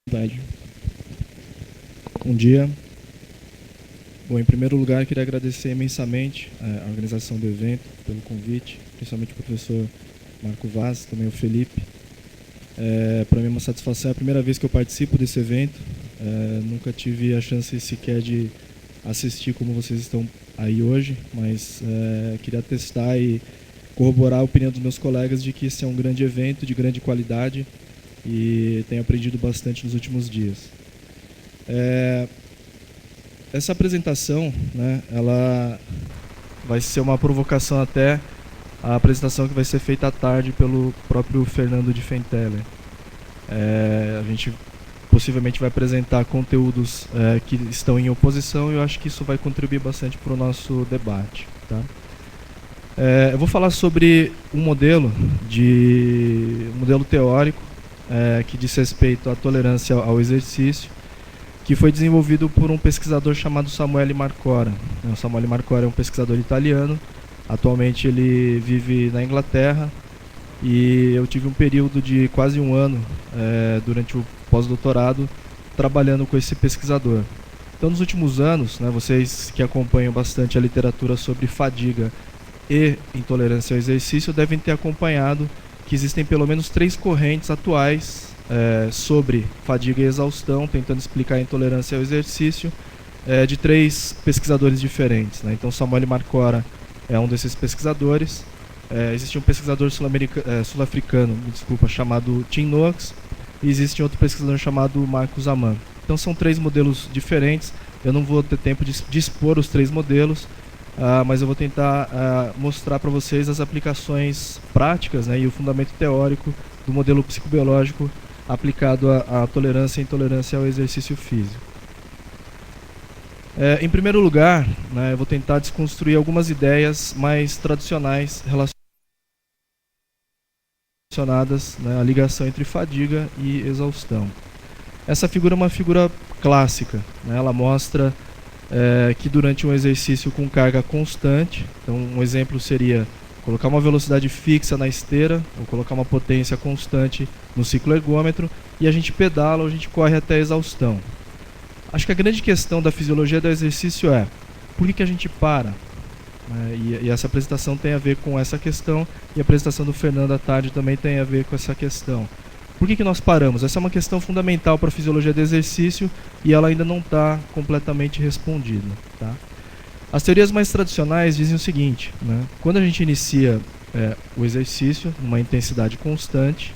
Bom dia. Bom, em primeiro lugar, queria agradecer imensamente a organização do evento, pelo convite, principalmente o professor Marco Vaz, também o Felipe. Para mim é uma satisfação, é a primeira vez que eu participo desse evento. Nunca tive a chance sequer de assistir como vocês estão aí hoje, mas queria testar e corroborar a opinião dos meus colegas de que esse é um grande evento, de grande qualidade, e tenho aprendido bastante nos últimos dias. Essa apresentação, né, ela vai ser uma provocação até à apresentação que vai ser feita à tarde pelo próprio Fernando de Fenteler. A gente possivelmente vai apresentar conteúdos que estão em oposição e eu acho que isso vai contribuir bastante para o nosso debate. Tá? Eu vou falar sobre um modelo teórico que diz respeito à tolerância ao exercício, que foi desenvolvido por um pesquisador chamado Samuele Marcora. O Samuele Marcora é um pesquisador italiano, atualmente ele vive na Inglaterra, e eu tive um período de quase um ano, durante o pós-doutorado, trabalhando com esse pesquisador. Então, nos últimos anos, né, vocês que acompanham bastante a literatura sobre fadiga e intolerância ao exercício devem ter acompanhado que existem pelo menos 3 correntes atuais sobre fadiga e exaustão, tentando explicar a intolerância ao exercício, de 3 pesquisadores diferentes. Né? Então, Samuele Marcora é um desses pesquisadores. Existe um pesquisador sul-africano, chamado Tim Noakes, e existe outro pesquisador chamado Marcus Amann. Então, são 3 modelos diferentes. Eu não vou ter tempo de expor os 3 modelos, mas eu vou tentar mostrar para vocês as aplicações práticas, né, e o fundamento teórico do modelo psicobiológico aplicado à tolerância e intolerância ao exercício físico. Em primeiro lugar, né, eu vou tentar desconstruir algumas ideias mais tradicionais relacionadas, né, à ligação entre fadiga e exaustão. Essa figura é uma figura clássica, né, ela mostra que durante um exercício com carga constante, então um exemplo seria colocar uma velocidade fixa na esteira, ou colocar uma potência constante no ciclo ergômetro, e a gente pedala ou a gente corre até a exaustão. Acho que a grande questão da fisiologia do exercício é, por que a gente para? E essa apresentação tem a ver com essa questão, e a apresentação do Fernando à tarde também tem a ver com essa questão. Por que nós paramos? Essa é uma questão fundamental para a fisiologia do exercício e ela ainda não está completamente respondida. Tá? As teorias mais tradicionais dizem o seguinte, né? Quando a gente inicia o exercício numa intensidade constante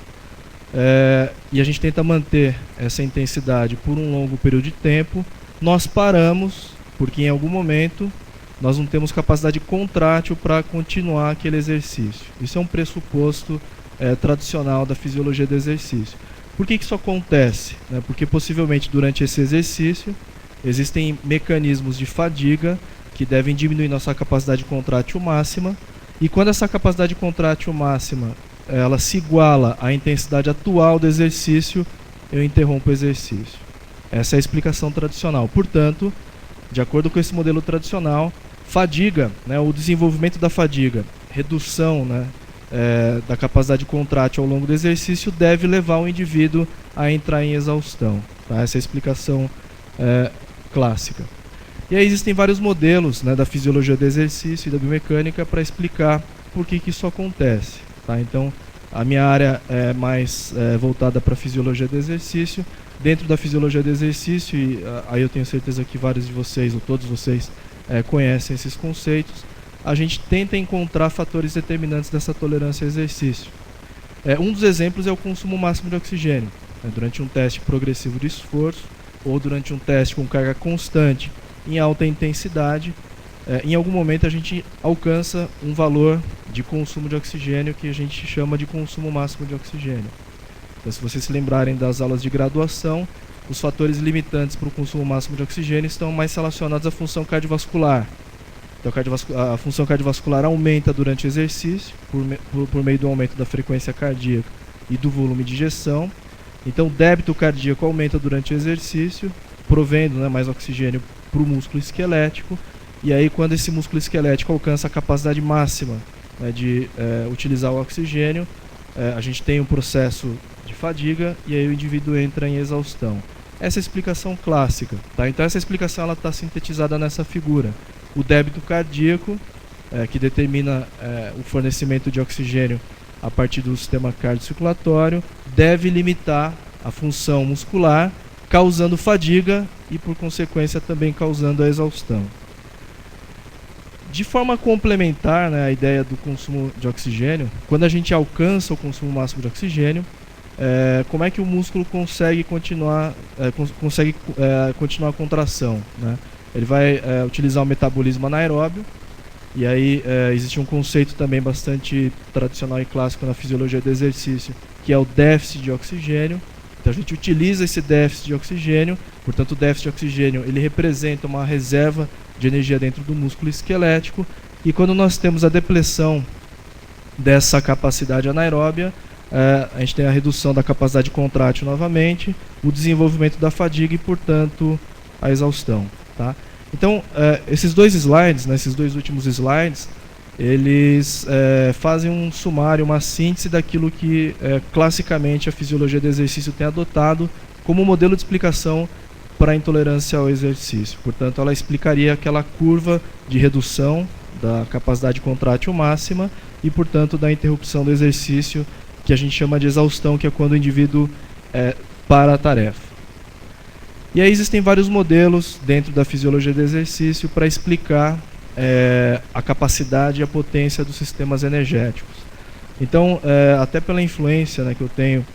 e a gente tenta manter essa intensidade por um longo período de tempo, nós paramos porque em algum momento nós não temos capacidade contrátil para continuar aquele exercício. Isso é um pressuposto tradicional da fisiologia do exercício. Por que isso acontece? Porque possivelmente durante esse exercício existem mecanismos de fadiga que devem diminuir nossa capacidade contrátil máxima, e quando essa capacidade contrátil máxima ela se iguala à intensidade atual do exercício, eu interrompo o exercício. Essa é a explicação tradicional. Portanto, de acordo com esse modelo tradicional, fadiga, né, o desenvolvimento da fadiga, redução, né, da capacidade contrátil ao longo do exercício deve levar o indivíduo a entrar em exaustão. Tá? Essa é a explicação clássica. E aí existem vários modelos, né, da fisiologia do exercício e da biomecânica para explicar por que isso acontece. Tá? Então, a minha área é mais voltada para a fisiologia do exercício. Dentro da fisiologia do exercício, e aí eu tenho certeza que vários de vocês, ou todos vocês, conhecem esses conceitos, a gente tenta encontrar fatores determinantes dessa tolerância ao exercício. Um dos exemplos é o consumo máximo de oxigênio. Durante um teste progressivo de esforço, ou durante um teste com carga constante em alta intensidade, em algum momento a gente alcança um valor de consumo de oxigênio que a gente chama de consumo máximo de oxigênio. Então, se vocês se lembrarem das aulas de graduação, os fatores limitantes para o consumo máximo de oxigênio estão mais relacionados à função cardiovascular. Então, a função cardiovascular aumenta durante o exercício, por meio do aumento da frequência cardíaca e do volume de injeção. Então, o débito cardíaco aumenta durante o exercício, provendo, né, mais oxigênio para o músculo esquelético. E aí, quando esse músculo esquelético alcança a capacidade máxima, né, de utilizar o oxigênio, a gente tem um processo de fadiga e aí o indivíduo entra em exaustão. Essa é a explicação clássica, tá? Então essa explicação está sintetizada nessa figura. O débito cardíaco, que determina o fornecimento de oxigênio a partir do sistema cardiocirculatório, deve limitar a função muscular, causando fadiga e, por consequência, também causando a exaustão. De forma complementar, né, a ideia do consumo de oxigênio, quando a gente alcança o consumo máximo de oxigênio, como é que o músculo consegue continuar a contração, né? Ele vai utilizar o metabolismo anaeróbio, e aí existe um conceito também bastante tradicional e clássico na fisiologia do exercício, que é o déficit de oxigênio. Então a gente utiliza esse déficit de oxigênio, portanto o déficit de oxigênio ele representa uma reserva de energia dentro do músculo esquelético, e quando nós temos a depressão dessa capacidade anaeróbia, a gente tem a redução da capacidade contrátil novamente, o desenvolvimento da fadiga e, portanto, a exaustão. Tá? Então, esses dois slides, né, esses dois últimos slides, eles fazem um sumário, uma síntese daquilo que classicamente a fisiologia do exercício tem adotado como modelo de explicação para a intolerância ao exercício. Portanto, ela explicaria aquela curva de redução da capacidade contrátil máxima e, portanto, da interrupção do exercício, que a gente chama de exaustão, que é quando o indivíduo para a tarefa. E aí existem vários modelos dentro da fisiologia do exercício para explicar a capacidade e a potência dos sistemas energéticos. Então, até pela influência, né, que eu tenho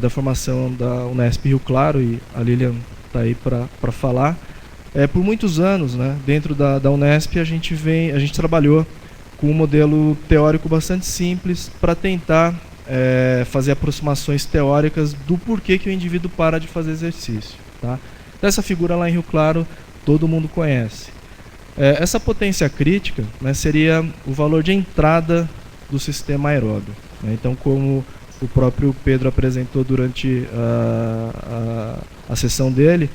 da formação da Unesp Rio Claro, e a Lilian está aí para falar, por muitos anos, né, dentro da Unesp, a gente trabalhou com um modelo teórico bastante simples para tentar fazer aproximações teóricas do porquê que o indivíduo para de fazer exercício. Tá? Então, essa figura lá em Rio Claro todo mundo conhece. Essa potência crítica, né, seria o valor de entrada do sistema aeróbio. Né? Então, como o próprio Pedro apresentou durante a sessão dele,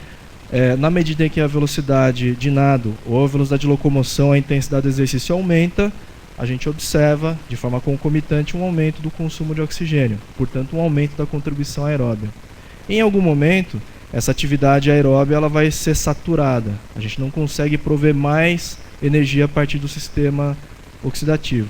na medida em que a velocidade de nado ou a velocidade de locomoção, a intensidade do exercício aumenta, a gente observa, de forma concomitante, um aumento do consumo de oxigênio, portanto, um aumento da contribuição aeróbia. Em algum momento, essa atividade aeróbia ela vai ser saturada. A gente não consegue prover mais energia a partir do sistema oxidativo.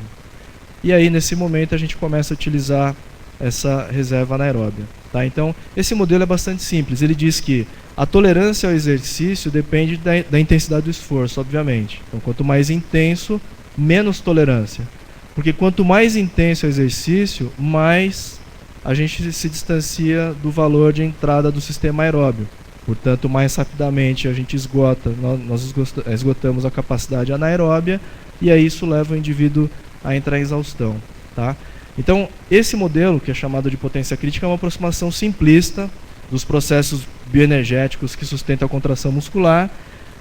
E aí, nesse momento, a gente começa a utilizar essa reserva anaeróbia. Tá? Então, esse modelo é bastante simples. Ele diz que a tolerância ao exercício depende da intensidade do esforço, obviamente. Então, quanto mais intenso, menos tolerância. Porque quanto mais intenso o exercício, mais a gente se distancia do valor de entrada do sistema aeróbio. Portanto, mais rapidamente a gente nós esgotamos a capacidade anaeróbia, e aí isso leva o indivíduo a entrar em exaustão. Tá? Então, esse modelo, que é chamado de potência crítica, é uma aproximação simplista dos processos bioenergéticos que sustentam a contração muscular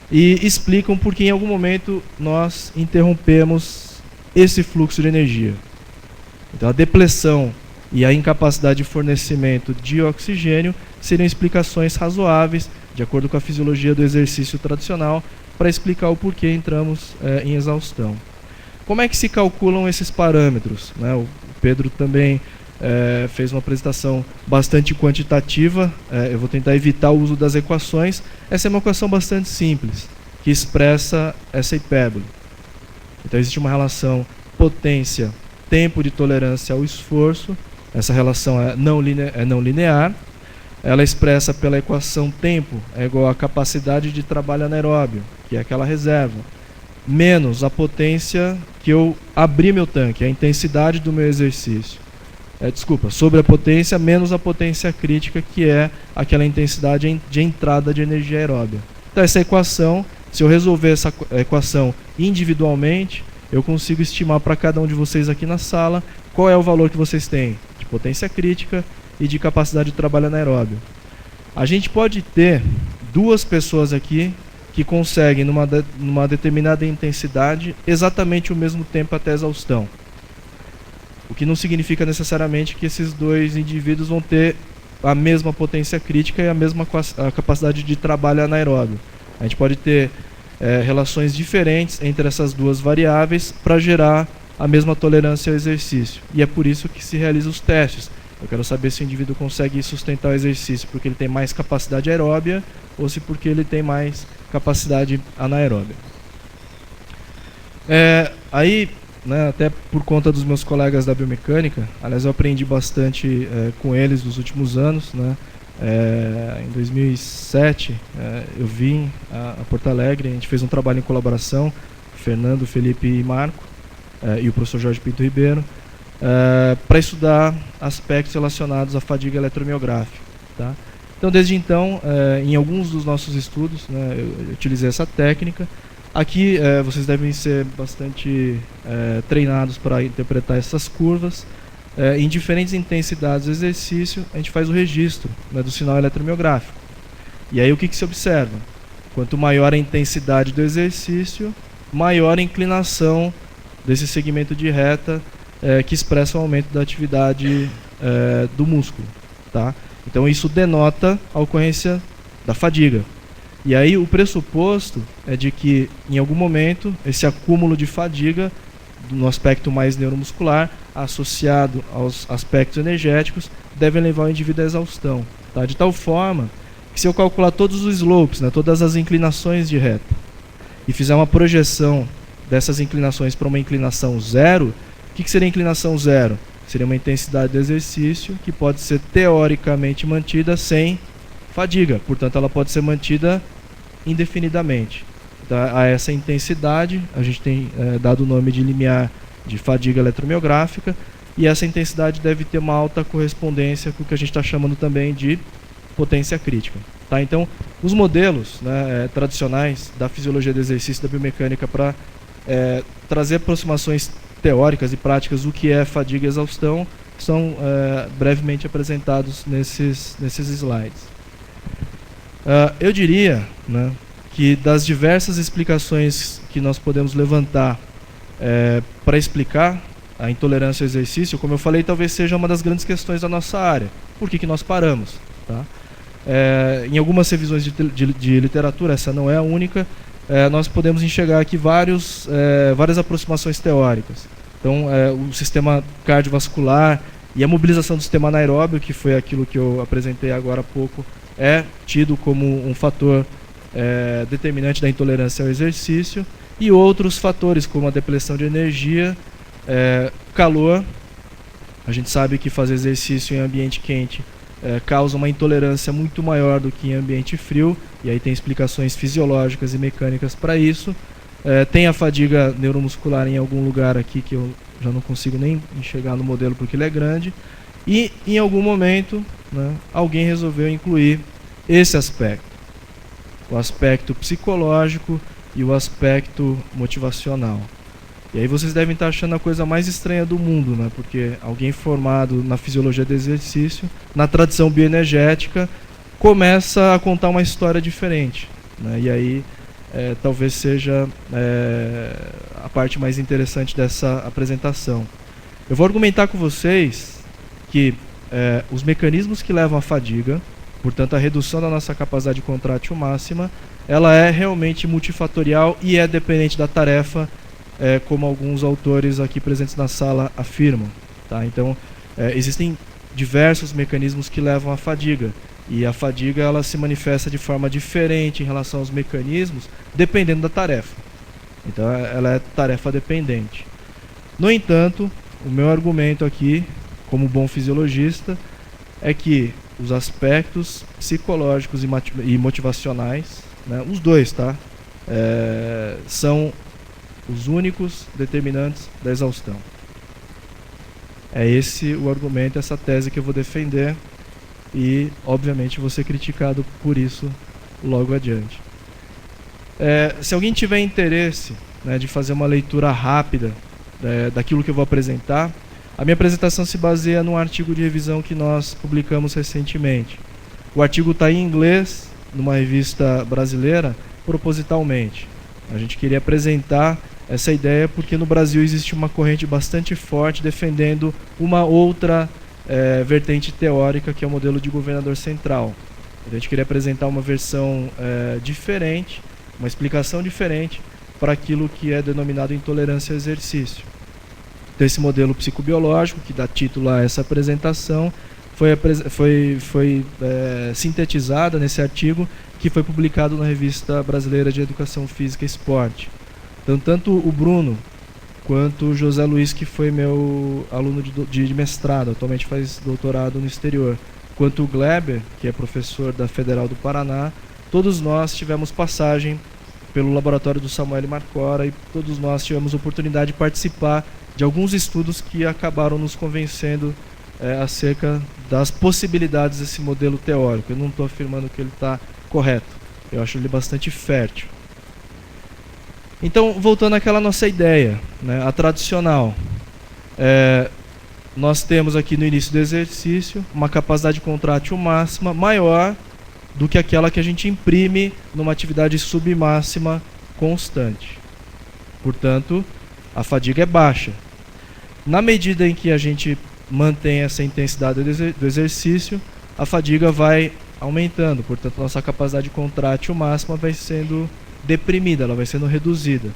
e explicam por que em algum momento nós interrompemos esse fluxo de energia. Então, a depressão e a incapacidade de fornecimento de oxigênio seriam explicações razoáveis, de acordo com a fisiologia do exercício tradicional, para explicar o porquê entramos em exaustão. Como é que se calculam esses parâmetros? Né? O Pedro também fez uma apresentação bastante quantitativa. Eu vou tentar evitar o uso das equações. Essa é uma equação bastante simples, que expressa essa hipérbole. Então existe uma relação potência, tempo de tolerância ao esforço. Essa relação é não linear. Ela é expressa pela equação tempo é igual à capacidade de trabalho anaeróbio, que é aquela reserva, menos a potência que eu abri meu tanque, a intensidade do meu exercício. Sobre a potência, menos a potência crítica, que é aquela intensidade de entrada de energia aeróbia. Então, essa equação, se eu resolver essa equação individualmente, eu consigo estimar para cada um de vocês aqui na sala qual é o valor que vocês têm de potência crítica e de capacidade de trabalho anaeróbio. A gente pode ter duas pessoas aqui que conseguem, numa determinada intensidade, exatamente o mesmo tempo até a exaustão. O que não significa necessariamente que esses dois indivíduos vão ter a mesma potência crítica e a mesma capacidade de trabalho anaeróbio. A gente pode ter relações diferentes entre essas duas variáveis para gerar a mesma tolerância ao exercício. E é por isso que se realizam os testes. Eu quero saber se o indivíduo consegue sustentar o exercício porque ele tem mais capacidade aeróbia ou se porque ele tem mais capacidade anaeróbia. Aí, né, até por conta dos meus colegas da biomecânica, aliás, eu aprendi bastante com eles nos últimos anos, né? Em 2007, eu vim a Porto Alegre, a gente fez um trabalho em colaboração, Fernando, Felipe e Marco, e o professor Jorge Pinto Ribeiro, para estudar aspectos relacionados à fadiga eletromiográfica. Tá? Então, desde então, em alguns dos nossos estudos, né, eu utilizei essa técnica. Aqui, vocês devem ser bastante treinados para interpretar essas curvas. Em diferentes intensidades do exercício, a gente faz o registro, né, do sinal eletromiográfico. E aí o que se observa? Quanto maior a intensidade do exercício, maior a inclinação desse segmento de reta que expressa o aumento da atividade do músculo. Tá? Então isso denota a ocorrência da fadiga. E aí o pressuposto é de que, em algum momento, esse acúmulo de fadiga, no aspecto mais neuromuscular, associado aos aspectos energéticos, devem levar o indivíduo à exaustão. Tá? De tal forma que, se eu calcular todos os slopes, né, todas as inclinações de reta, e fizer uma projeção dessas inclinações para uma inclinação zero, o que seria inclinação zero? Seria uma intensidade do exercício que pode ser teoricamente mantida sem fadiga, portanto ela pode ser mantida indefinidamente. Então, a essa intensidade a gente tem dado o nome de limiar de fadiga eletromiográfica, e essa intensidade deve ter uma alta correspondência com o que a gente está chamando também de potência crítica. Tá? Então, os modelos, né, tradicionais da fisiologia do exercício, da biomecânica, para trazer aproximações teóricas e práticas do que é fadiga e exaustão, são brevemente apresentados nesses slides. Eu diria, né, que das diversas explicações que nós podemos levantar para explicar a intolerância ao exercício, como eu falei, talvez seja uma das grandes questões da nossa área. Por que nós paramos? Tá? Em algumas revisões de literatura, essa não é a única, nós podemos enxergar aqui várias aproximações teóricas. Então, o sistema cardiovascular e a mobilização do sistema anaeróbio, que foi aquilo que eu apresentei agora há pouco, é tido como um fator determinante da intolerância ao exercício, e outros fatores, como a depressão de energia, calor. A gente sabe que fazer exercício em ambiente quente causa uma intolerância muito maior do que em ambiente frio, e aí tem explicações fisiológicas e mecânicas para isso. Tem a fadiga neuromuscular em algum lugar aqui que eu já não consigo nem enxergar no modelo porque ele é grande, e em algum momento, né, alguém resolveu incluir esse aspecto, o aspecto psicológico e o aspecto motivacional. E aí vocês devem estar achando a coisa mais estranha do mundo, né? Porque alguém formado na fisiologia do exercício, na tradição bioenergética, começa a contar uma história diferente, né? E aí talvez seja a parte mais interessante dessa apresentação. Eu vou argumentar com vocês que os mecanismos que levam à fadiga, portanto a redução da nossa capacidade contrátil máxima, ela é realmente multifatorial e é dependente da tarefa, como alguns autores aqui presentes na sala afirmam. Tá? Então, existem diversos mecanismos que levam à fadiga, e a fadiga ela se manifesta de forma diferente em relação aos mecanismos, dependendo da tarefa. Então, ela é tarefa dependente. No entanto, o meu argumento aqui, como bom fisiologista, é que os aspectos psicológicos e motivacionais, né, os dois, tá? São os únicos determinantes da exaustão. É esse o argumento, essa tese que eu vou defender, e obviamente vou ser criticado por isso logo adiante. Se alguém tiver interesse, né, de fazer uma leitura rápida daquilo que eu vou apresentar, a minha apresentação se baseia num artigo de revisão que nós publicamos recentemente. O artigo está em inglês, numa revista brasileira, propositalmente. A gente queria apresentar essa ideia porque no Brasil existe uma corrente bastante forte defendendo uma outra vertente teórica, que é o modelo de governador central. A gente queria apresentar uma versão diferente, uma explicação diferente para aquilo que é denominado intolerância ao exercício. Então, esse modelo psicobiológico, que dá título a essa apresentação, foi sintetizada nesse artigo que foi publicado na Revista Brasileira de Educação Física e Esporte. Então, tanto o Bruno quanto o José Luiz, que foi meu aluno de mestrado, atualmente faz doutorado no exterior, quanto o Gleber, que é professor da Federal do Paraná, todos nós tivemos passagem pelo laboratório do Samuel Marcora e todos nós tivemos oportunidade de participar de alguns estudos que acabaram nos convencendo acerca das possibilidades desse modelo teórico. Eu não estou afirmando que ele está correto, eu acho ele bastante fértil. Então, voltando àquela nossa ideia, né, a tradicional, nós temos aqui no início do exercício uma capacidade contrátil máxima maior do que aquela que a gente imprime numa atividade submáxima constante. Portanto, a fadiga é baixa. Na medida em que a gente mantém essa intensidade do exercício, a fadiga vai aumentando, portanto, nossa capacidade contrátil máxima vai sendo deprimida, ela vai sendo reduzida.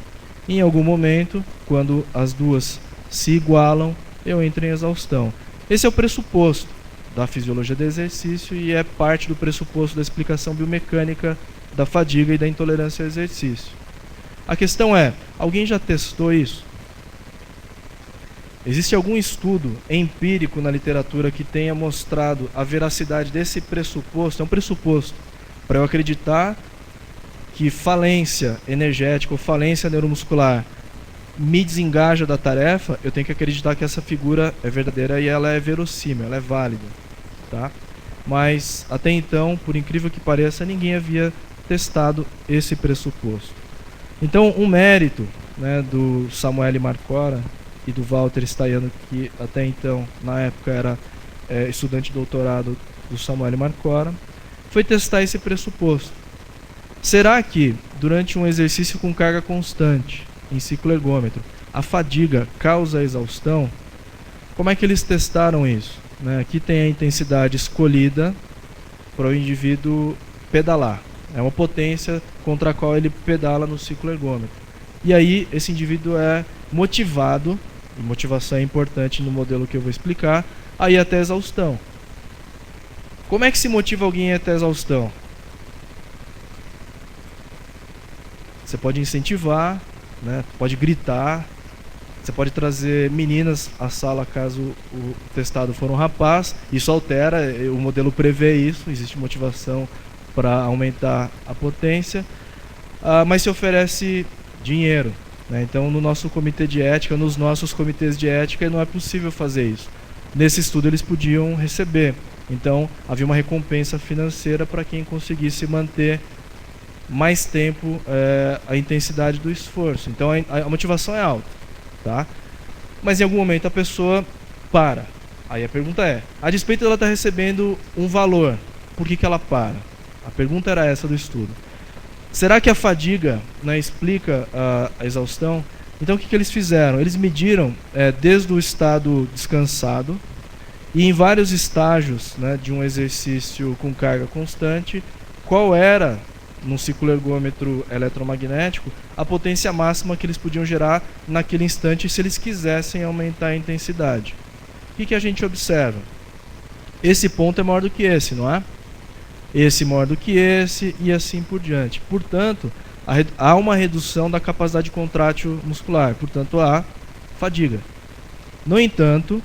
Em algum momento, quando as duas se igualam, eu entro em exaustão. Esse é o pressuposto da fisiologia do exercício e é parte do pressuposto da explicação biomecânica da fadiga e da intolerância ao exercício. A questão é, alguém já testou isso? Existe algum estudo empírico na literatura que tenha mostrado a veracidade desse pressuposto? É um pressuposto para eu acreditar que falência energética ou falência neuromuscular me desengaja da tarefa, eu tenho que acreditar que essa figura é verdadeira e ela é verossímil, ela é válida, tá? Mas até então, por incrível que pareça, ninguém havia testado esse pressuposto. Então, um mérito, né, do Samuel Marcora e do Walter Staiano, que até então, na época, era estudante de doutorado do Samuel Marcora, foi testar esse pressuposto. Será que, durante um exercício com carga constante, em ciclo ergômetro, a fadiga causa exaustão? Como é que eles testaram isso? Aqui tem a intensidade escolhida para o indivíduo pedalar. É uma potência contra a qual ele pedala no ciclo ergômetro. E aí, esse indivíduo é motivado, e motivação é importante no modelo que eu vou explicar, a ir até a exaustão. Como é que se motiva alguém a ir até a exaustão? Você pode incentivar, né? Pode gritar, você pode trazer meninas à sala caso o testado for um rapaz. Isso altera, o modelo prevê isso, existe motivação para aumentar a potência, mas se oferece dinheiro, né? Então, no nosso comitê de ética, nos nossos comitês de ética, não é possível fazer isso. Nesse estudo, eles podiam receber. Então, havia uma recompensa financeira para quem conseguisse manter mais tempo a intensidade do esforço. Então a motivação é alta, tá? Mas em algum momento a pessoa para. Aí a pergunta é, a despeito dela estar recebendo um valor, por que ela para? A pergunta era essa do estudo. Será que a fadiga, né, explica a exaustão? Então o que eles fizeram? Eles mediram desde o estado descansado e em vários estágios, né, de um exercício com carga constante, qual era, num ciclo ergômetro eletromagnético, a potência máxima que eles podiam gerar naquele instante se eles quisessem aumentar a intensidade. O que a gente observa? Esse ponto é maior do que esse, não é? Esse maior do que esse e assim por diante. Portanto, há uma redução da capacidade contrátil muscular, portanto há fadiga. No entanto,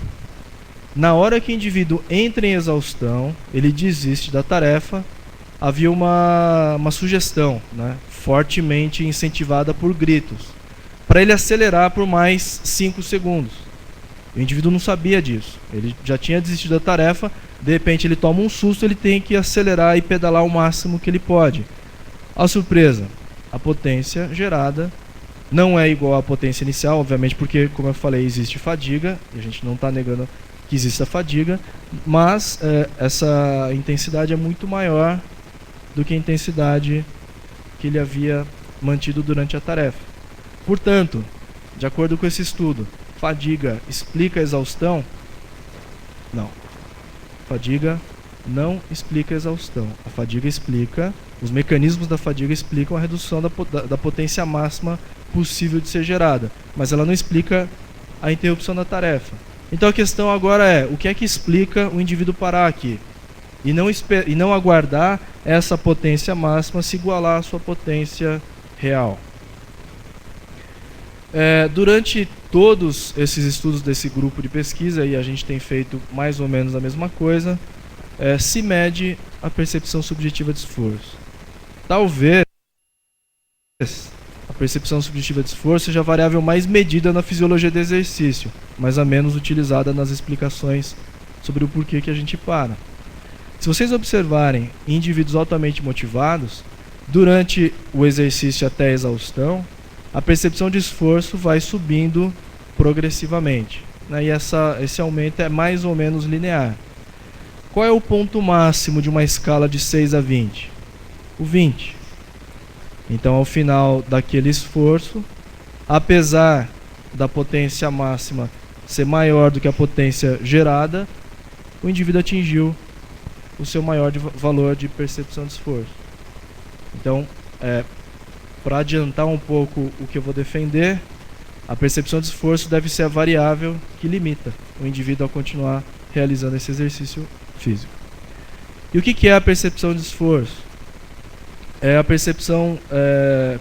na hora que o indivíduo entra em exaustão, ele desiste da tarefa. Havia uma sugestão, né, fortemente incentivada por gritos, para ele acelerar por mais 5 segundos. O indivíduo não sabia disso, ele já tinha desistido da tarefa, de repente ele toma um susto, ele tem que acelerar e pedalar o máximo que ele pode. A surpresa, a potência gerada não é igual à potência inicial, obviamente, porque, como eu falei, existe fadiga, e a gente não está negando que exista fadiga, mas essa intensidade é muito maior do que a intensidade que ele havia mantido durante a tarefa. Portanto, de acordo com esse estudo, fadiga explica a exaustão? Não. Fadiga não explica a exaustão. A fadiga explica, os mecanismos da fadiga explicam a redução da potência máxima possível de ser gerada, mas ela não explica a interrupção da tarefa. Então a questão agora é, o que é que explica o indivíduo parar aqui? E não aguardar essa potência máxima se igualar à sua potência real. Durante todos esses estudos desse grupo de pesquisa, e a gente tem feito mais ou menos a mesma coisa, se mede a percepção subjetiva de esforço. Talvez a percepção subjetiva de esforço seja a variável mais medida na fisiologia do exercício, mas a menos utilizada nas explicações sobre o porquê que a gente para. Se vocês observarem indivíduos altamente motivados, durante o exercício até a exaustão, a percepção de esforço vai subindo progressivamente, né? E esse aumento é mais ou menos linear. Qual é o ponto máximo de uma escala de 6 a 20? O 20. Então, ao final daquele esforço, apesar da potência máxima ser maior do que a potência gerada, o indivíduo atingiu o seu maior valor de percepção de esforço. Então, para adiantar um pouco o que eu vou defender, a percepção de esforço deve ser a variável que limita o indivíduo a continuar realizando esse exercício físico. E o que é a percepção de esforço? É a percepção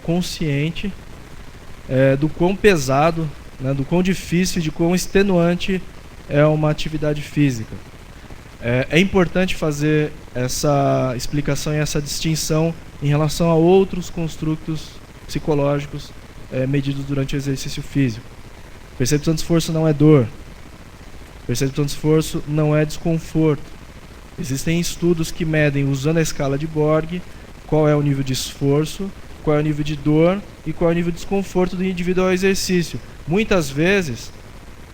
consciente do quão pesado, né, do quão difícil, de quão extenuante é uma atividade física. É importante fazer essa explicação e essa distinção em relação a outros construtos psicológicos medidos durante o exercício físico. Percepção de esforço não é dor. Percepção de esforço não é desconforto. Existem estudos que medem, usando a escala de Borg, qual é o nível de esforço, qual é o nível de dor e qual é o nível de desconforto do indivíduo ao exercício. Muitas vezes,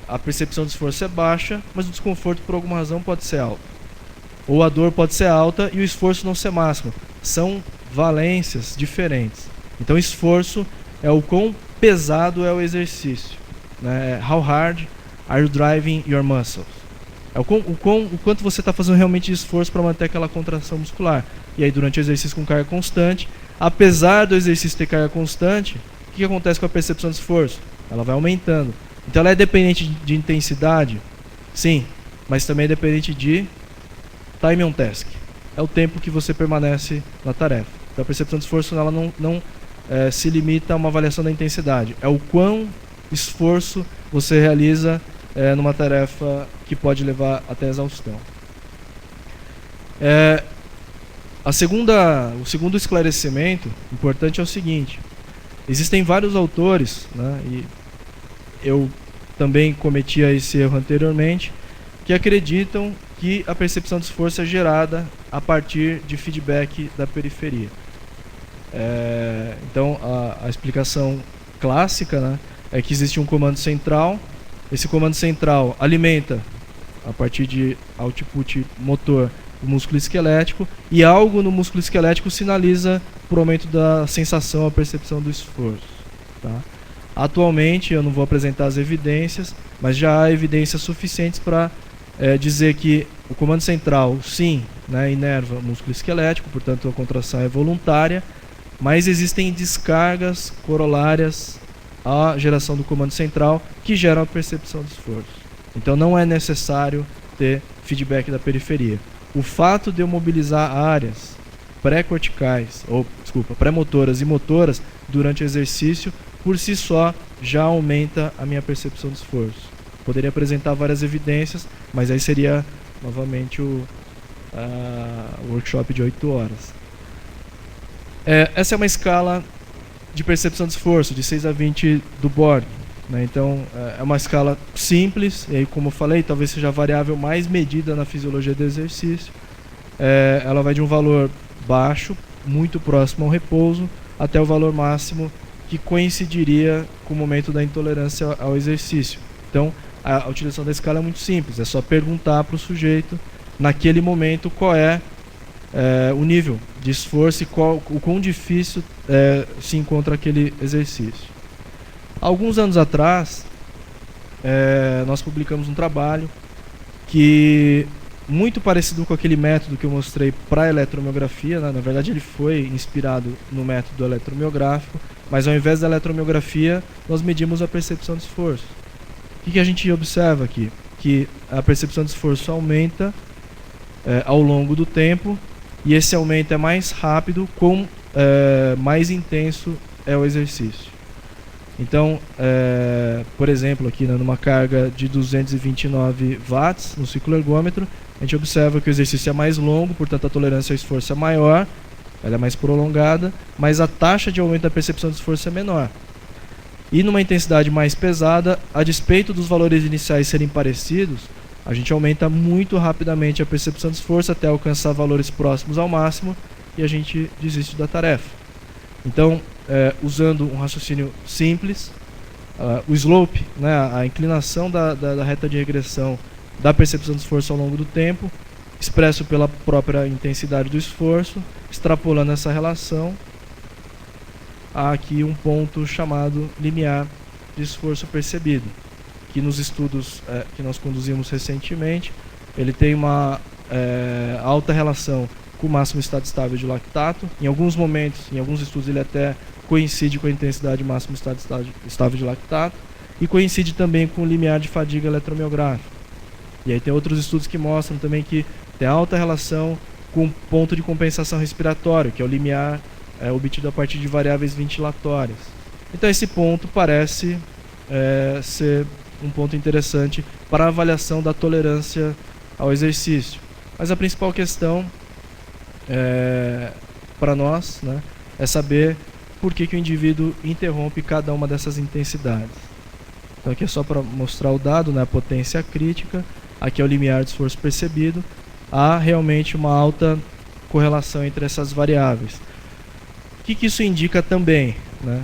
a percepção de esforço é baixa, mas o desconforto por alguma razão pode ser alto. Ou a dor pode ser alta e o esforço não ser máximo. São valências diferentes. Então, esforço é o quão pesado é o exercício, né? How hard are you driving your muscles? É o quanto você está fazendo realmente de esforço para manter aquela contração muscular. E aí, durante o exercício com carga constante, apesar do exercício ter carga constante, o que acontece com a percepção de esforço? Ela vai aumentando. Então, ela é dependente de intensidade? Sim, mas também é dependente de time on task. É o tempo que você permanece na tarefa. Então, a percepção de esforço ela não se limita a uma avaliação da intensidade. É o quão esforço você realiza numa tarefa que pode levar até a exaustão. O segundo esclarecimento importante é o seguinte: existem vários autores, né, e eu também cometia esse erro anteriormente, que acreditam que a percepção de esforço é gerada a partir de feedback da periferia. Então, a explicação clássica, né, é que existe um comando central. Esse comando central alimenta, a partir de output motor, o músculo esquelético, e algo no músculo esquelético sinaliza para o aumento da sensação, a percepção do esforço. Tá? Atualmente, eu não vou apresentar as evidências, mas já há evidências suficientes para dizer que o comando central, sim, né, inerva o músculo esquelético, portanto a contração é voluntária, mas existem descargas corolárias à geração do comando central que geram a percepção de esforço. Então não é necessário ter feedback da periferia. O fato de eu mobilizar áreas pré-motoras e motoras durante o exercío, por si só, já aumenta a minha percepção de esforço. Poderia apresentar várias evidências, mas aí seria novamente o workshop de 8 horas. Essa é uma escala de percepção de esforço, de 6 a 20 do Borg. Né? Então, é uma escala simples, e aí, como eu falei, talvez seja a variável mais medida na fisiologia do exercício. Ela vai de um valor baixo, muito próximo ao repouso, até o valor máximo que coincidiria com o momento da intolerância ao exercício. Então, a utilização da escala é muito simples, é só perguntar para o sujeito, naquele momento, qual é o nível de esforço e o quão difícil se encontra aquele exercício. Alguns anos atrás, nós publicamos um trabalho que, muito parecido com aquele método que eu mostrei para a eletromiografia, né? Na verdade ele foi inspirado no método eletromiográfico, mas ao invés da eletromiografia, nós medimos a percepção de esforço. O que a gente observa aqui? que a percepção de esforço aumenta ao longo do tempo, e esse aumento é mais rápido, mais intenso é o exercício. Então, por exemplo, aqui numa carga de 229 watts no ciclo ergômetro, a gente observa que o exercício é mais longo, portanto a tolerância ao esforço é maior, ela é mais prolongada, mas a taxa de aumento da percepção de esforço é menor. E numa intensidade mais pesada, a despeito dos valores iniciais serem parecidos, a gente aumenta muito rapidamente a percepção de esforço até alcançar valores próximos ao máximo e a gente desiste da tarefa. Então, usando um raciocínio simples, o slope, né, a inclinação da reta de regressão da percepção de esforço ao longo do tempo, expresso pela própria intensidade do esforço, extrapolando essa relação, há aqui um ponto chamado limiar de esforço percebido, que nos estudos que nós conduzimos recentemente, ele tem uma alta relação com o máximo estado estável de lactato. Em alguns momentos, em alguns estudos, ele até coincide com a intensidade máxima estado estável de lactato e coincide também com o limiar de fadiga eletromiográfica. E aí tem outros estudos que mostram também que tem alta relação com o ponto de compensação respiratório, que é o limiar obtido a partir de variáveis ventilatórias. Então esse ponto parece ser um ponto interessante para a avaliação da tolerância ao exercício. Mas a principal questão para nós, né, é saber por que o indivíduo interrompe cada uma dessas intensidades. Então aqui é só para mostrar o dado, né, a potência crítica, aqui é o limiar de esforço percebido, há realmente uma alta correlação entre essas variáveis. O que isso indica também? Né?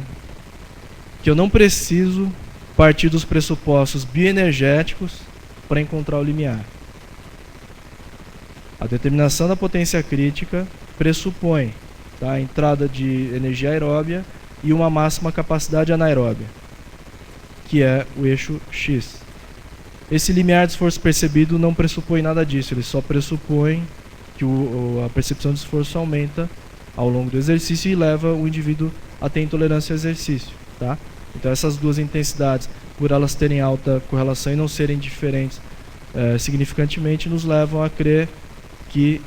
Que eu não preciso partir dos pressupostos bioenergéticos para encontrar o limiar. A determinação da potência crítica pressupõe a entrada de energia aeróbia e uma máxima capacidade anaeróbia, que é o eixo X. Esse limiar de esforço percebido não pressupõe nada disso, ele só pressupõe que a percepção de esforço aumenta ao longo do exercício e leva o indivíduo a ter intolerância ao exercício. Tá? Então essas duas intensidades, por elas terem alta correlação e não serem diferentes significantemente, nos levam a crer que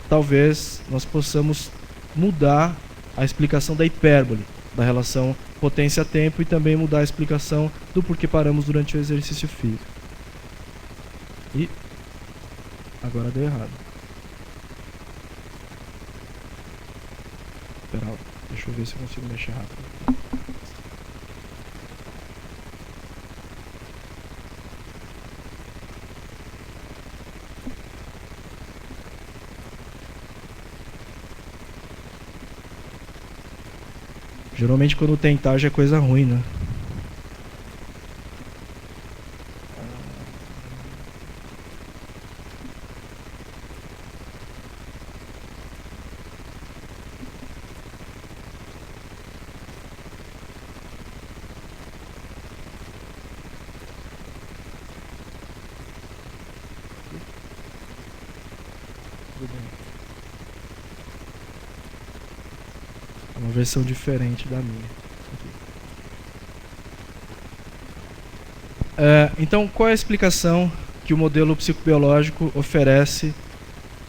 talvez nós possamos mudar a explicação da hipérbole, da relação potência-tempo, e também mudar a explicação do porquê paramos durante o exercício físico. E agora deu errado. Espera, deixa eu ver se eu consigo mexer rápido. Geralmente quando tem tarja é coisa ruim, né? Uma versão diferente da minha. Então, qual é a explicação que o modelo psicobiológico oferece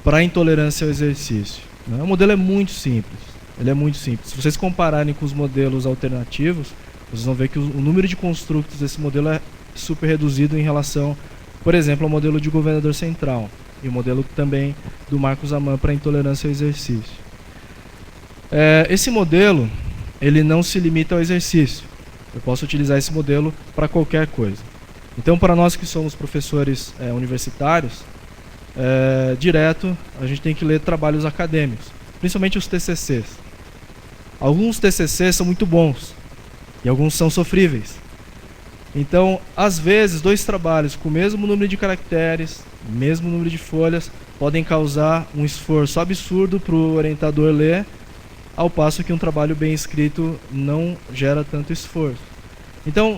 para a intolerância ao exercício? O modelo é muito simples. Ele é muito simples. Se vocês compararem com os modelos alternativos, vocês vão ver que o número de construtos desse modelo é super reduzido em relação, por exemplo, ao modelo de governador central e o modelo também do Marcos Amann para a intolerância ao exercício. Esse modelo, ele não se limita ao exercício. Eu posso utilizar esse modelo para qualquer coisa. Então, para nós que somos professores universitários, direto a gente tem que ler trabalhos acadêmicos, principalmente os TCCs. Alguns TCCs são muito bons e alguns são sofríveis. Então, às vezes, dois trabalhos com o mesmo número de caracteres, mesmo número de folhas, podem causar um esforço absurdo para o orientador ler, ao passo que um trabalho bem escrito não gera tanto esforço. Então,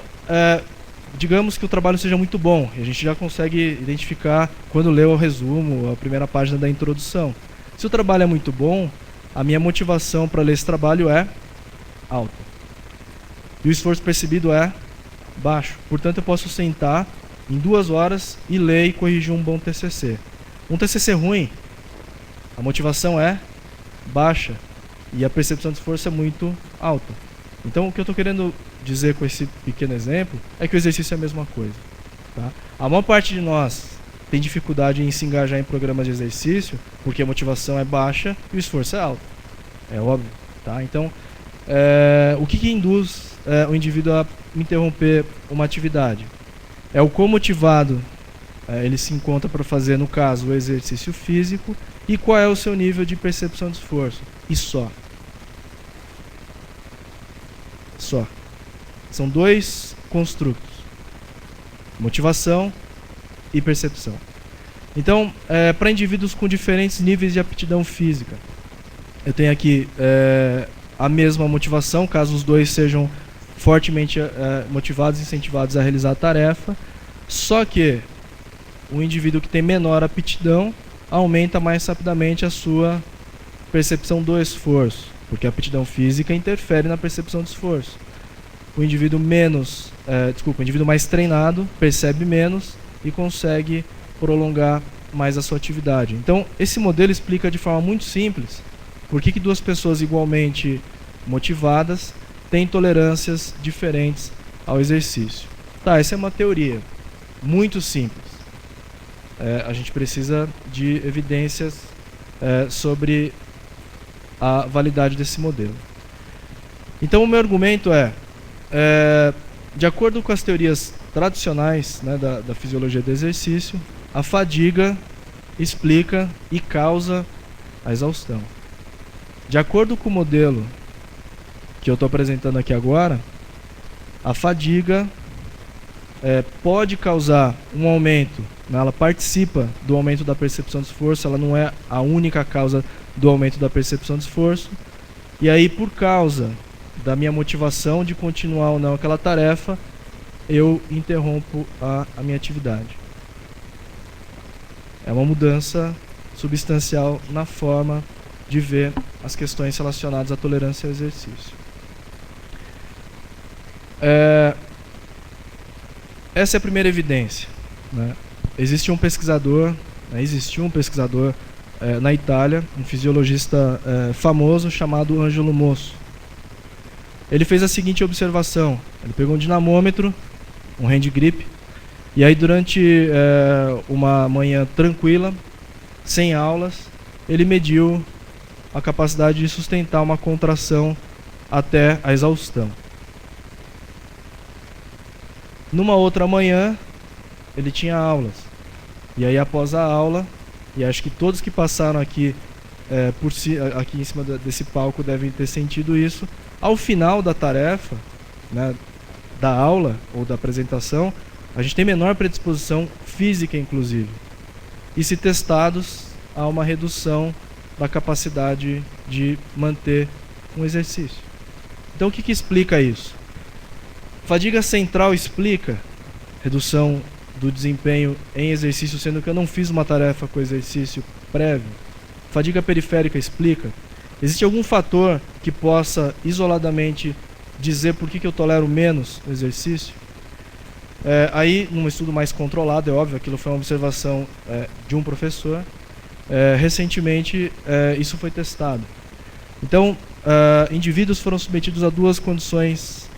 digamos que o trabalho seja muito bom, e a gente já consegue identificar quando lê o resumo, a primeira página da introdução. Se o trabalho é muito bom, a minha motivação para ler esse trabalho é alta. E o esforço percebido é baixo. Portanto, eu posso sentar em 2 horas e ler e corrigir um bom TCC. Um TCC ruim, a motivação é baixa e a percepção de esforço é muito alta. Então, o que eu estou querendo dizer com esse pequeno exemplo é que o exercício é a mesma coisa. Tá? A maior parte de nós tem dificuldade em se engajar em programas de exercício porque a motivação é baixa e o esforço é alto. É óbvio. Tá? Então, o que induz o indivíduo a interromper uma atividade? É o quão motivado ele se encontra para fazer, no caso, o exercício físico e qual é o seu nível de percepção de esforço. E só. Só. São 2 construtos. Motivação e percepção. Então, para indivíduos com diferentes níveis de aptidão física, eu tenho aqui a mesma motivação, caso os 2 sejam fortemente motivados e incentivados a realizar a tarefa, só que o indivíduo que tem menor aptidão aumenta mais rapidamente a sua percepção do esforço, porque a aptidão física interfere na percepção do esforço. O indivíduo o indivíduo mais treinado percebe menos e consegue prolongar mais a sua atividade. Então, esse modelo explica de forma muito simples por que 2 pessoas igualmente motivadas têm tolerâncias diferentes ao exercício. Tá, essa é uma teoria muito simples. A gente precisa de evidências sobre a validade desse modelo. Então, o meu argumento de acordo com as teorias tradicionais, né, da fisiologia do exercício, a fadiga explica e causa a exaustão. De acordo com o modelo que eu estou apresentando aqui agora, a fadiga pode causar um aumento, né, ela participa do aumento da percepção de esforço, ela não é a única causa do aumento da percepção de esforço, e aí por causa da minha motivação de continuar ou não aquela tarefa, eu interrompo a minha atividade. É uma mudança substancial na forma de ver as questões relacionadas à tolerância ao exercício. Essa é a primeira evidência. Né? Existiu um pesquisador na Itália, um fisiologista famoso chamado Angelo Mosso. Ele fez a seguinte observação: ele pegou um dinamômetro, um hand grip, e aí durante uma manhã tranquila, sem aulas, ele mediu a capacidade de sustentar uma contração até a exaustão. Numa outra manhã, ele tinha aulas. E aí após a aula, e acho que todos que passaram aqui aqui em cima desse palco devem ter sentido isso, ao final da tarefa, né, da aula ou da apresentação, a gente tem menor predisposição física, inclusive. E se testados, há uma redução da capacidade de manter um exercício. Então o que explica isso? Fadiga central explica redução do desempenho em exercício, sendo que eu não fiz uma tarefa com exercício prévio. Fadiga periférica explica. Existe algum fator que possa isoladamente dizer por que eu tolero menos o exercício? Aí, num estudo mais controlado, é óbvio, aquilo foi uma observação de um professor. Recentemente, isso foi testado. Então, indivíduos foram submetidos a 2 condições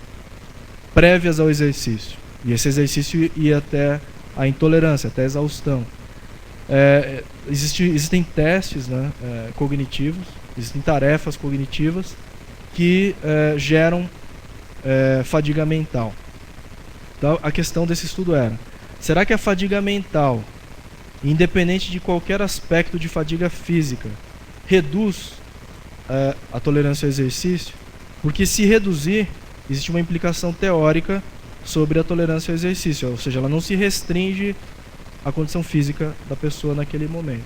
prévias ao exercício. E esse exercício ia até a intolerância, até a exaustão. Existem testes, né, cognitivos, existem tarefas cognitivas que geram fadiga mental. Então, a questão desse estudo era: será que a fadiga mental, independente de qualquer aspecto de fadiga física, reduz a tolerância ao exercício? Porque se reduzir, existe uma implicação teórica sobre a tolerância ao exercício, ou seja, ela não se restringe à condição física da pessoa naquele momento.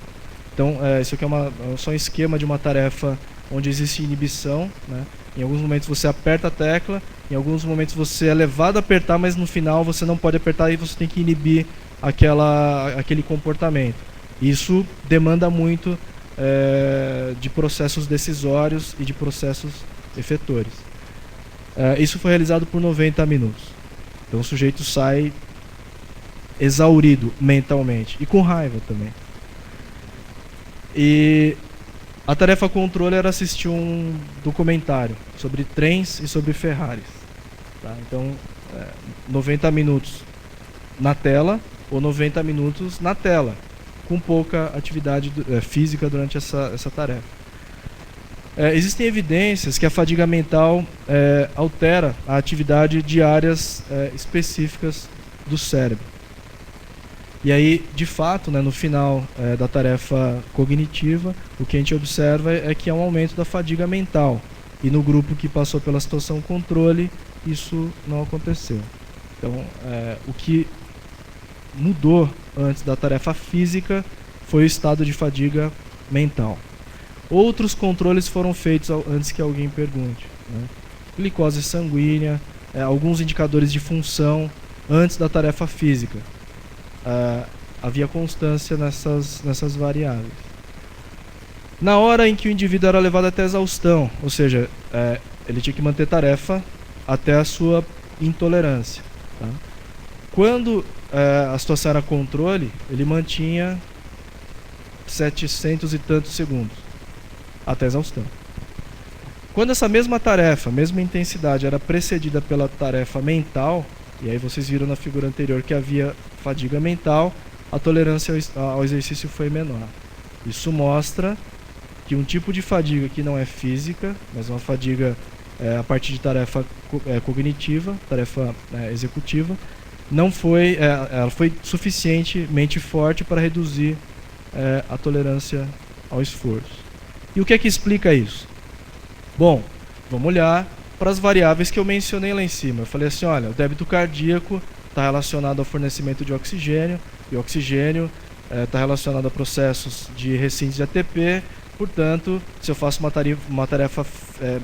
Então, isso aqui é só um esquema de uma tarefa onde existe inibição, né? Em alguns momentos você aperta a tecla, em alguns momentos você é levado a apertar, mas no final você não pode apertar e você tem que inibir aquele comportamento. Isso demanda muito de processos decisórios e de processos efetores. Isso foi realizado por 90 minutos. Então o sujeito sai exaurido mentalmente e com raiva também. E a tarefa controle era assistir um documentário sobre trens e sobre Ferraris. Tá? Então, 90 minutos na tela ou 90 minutos na tela, com pouca atividade física durante essa tarefa. Existem evidências que a fadiga mental altera a atividade de áreas específicas do cérebro. E aí, de fato, né, no final da tarefa cognitiva, o que a gente observa é que há um aumento da fadiga mental. E no grupo que passou pela situação controle, isso não aconteceu. Então, o que mudou antes da tarefa física foi o estado de fadiga mental. Outros controles foram feitos antes que alguém pergunte, né? Glicose sanguínea, alguns indicadores de função antes da tarefa física. Havia constância nessas variáveis. Na hora em que o indivíduo era levado até a exaustão, ou seja, ele tinha que manter tarefa até a sua intolerância. Tá? Quando a situação era controle, ele mantinha 700 e tantos segundos, até a exaustão. Quando essa mesma tarefa, mesma intensidade, era precedida pela tarefa mental, e aí vocês viram na figura anterior que havia fadiga mental, a tolerância ao exercício foi menor. Isso mostra que um tipo de fadiga que não é física, mas uma fadiga a partir de tarefa cognitiva, tarefa executiva, não foi, ela foi suficientemente forte para reduzir a tolerância ao esforço. E o que é que explica isso? Bom, vamos olhar para as variáveis que eu mencionei lá em cima. Eu falei assim, olha, o débito cardíaco está relacionado ao fornecimento de oxigênio, e o oxigênio está relacionado a processos de recintos de ATP. Portanto, se eu faço uma tarefa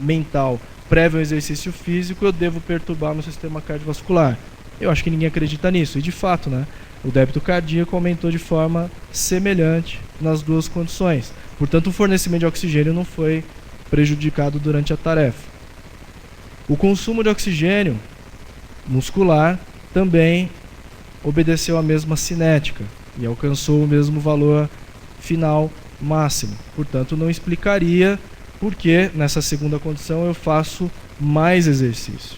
mental prévia ao exercício físico, eu devo perturbar meu sistema cardiovascular. Eu acho que ninguém acredita nisso. E de fato, né, o débito cardíaco aumentou de forma semelhante nas duas condições. Portanto, o fornecimento de oxigênio não foi prejudicado durante a tarefa. O consumo de oxigênio muscular também obedeceu à mesma cinética e alcançou o mesmo valor final máximo. Portanto, não explicaria por que nessa segunda condição eu faço mais exercício.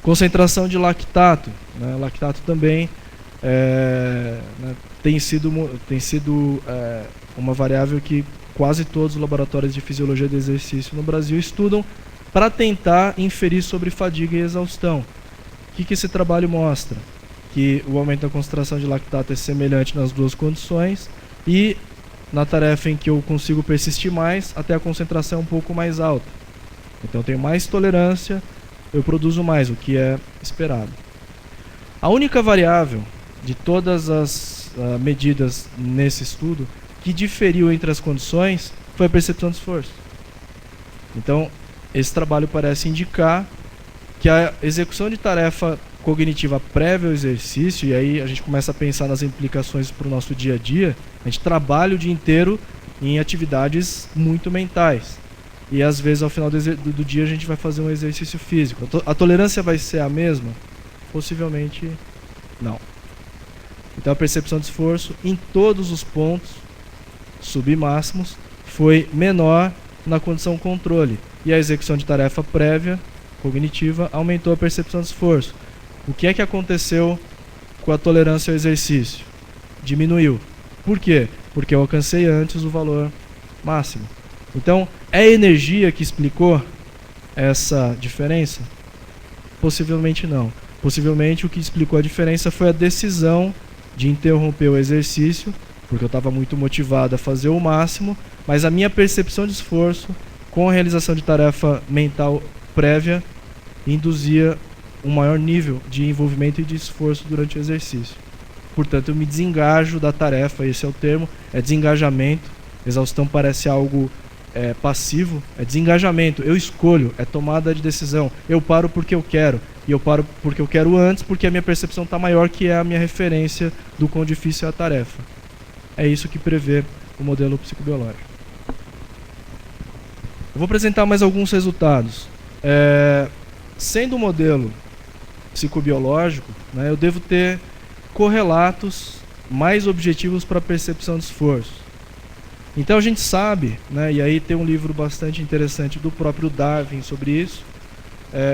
Concentração de lactato. Né? Lactato também tem sido uma variável que quase todos os laboratórios de fisiologia do exercício no Brasil estudam para tentar inferir sobre fadiga e exaustão. O que esse trabalho mostra? Que o aumento da concentração de lactato é semelhante nas duas condições e na tarefa em que eu consigo persistir mais, até a concentração é um pouco mais alta. Então eu tenho mais tolerância, eu produzo mais, o que é esperado. A única variável de todas as medidas nesse estudo que diferiu entre as condições foi a percepção de esforço. Então, esse trabalho parece indicar que a execução de tarefa cognitiva prévia ao exercício, e aí a gente começa a pensar nas implicações para o nosso dia a dia, a gente trabalha o dia inteiro em atividades muito mentais. E às vezes ao final do dia a gente vai fazer um exercício físico. A tolerância vai ser a mesma? Possivelmente não. Então a percepção de esforço em todos os pontos submáximos foi menor na condição controle. E a execução de tarefa prévia cognitiva aumentou a percepção de esforço. O que é que aconteceu com a tolerância ao exercício? Diminuiu. Por quê? Porque eu alcancei antes o valor máximo. Então, é a energia que explicou essa diferença? Possivelmente não. Possivelmente o que explicou a diferença foi a decisão de interromper o exercício, porque eu estava muito motivado a fazer o máximo, mas a minha percepção de esforço com a realização de tarefa mental prévia induzia um maior nível de envolvimento e de esforço durante o exercício. Portanto, eu me desengajo da tarefa, esse é o termo, é desengajamento. Exaustão parece algo passivo, é desengajamento, eu escolho, é tomada de decisão. Eu paro porque eu quero, e eu paro porque eu quero antes, porque a minha percepção está maior, que é a minha referência do quão difícil é a tarefa. É isso que prevê o modelo psicobiológico. Eu vou apresentar mais alguns resultados. Sendo o modelo psicobiológico, né, eu devo ter correlatos mais objetivos para a percepção de esforço. Então a gente sabe, né, e aí tem um livro bastante interessante do próprio Darwin sobre isso,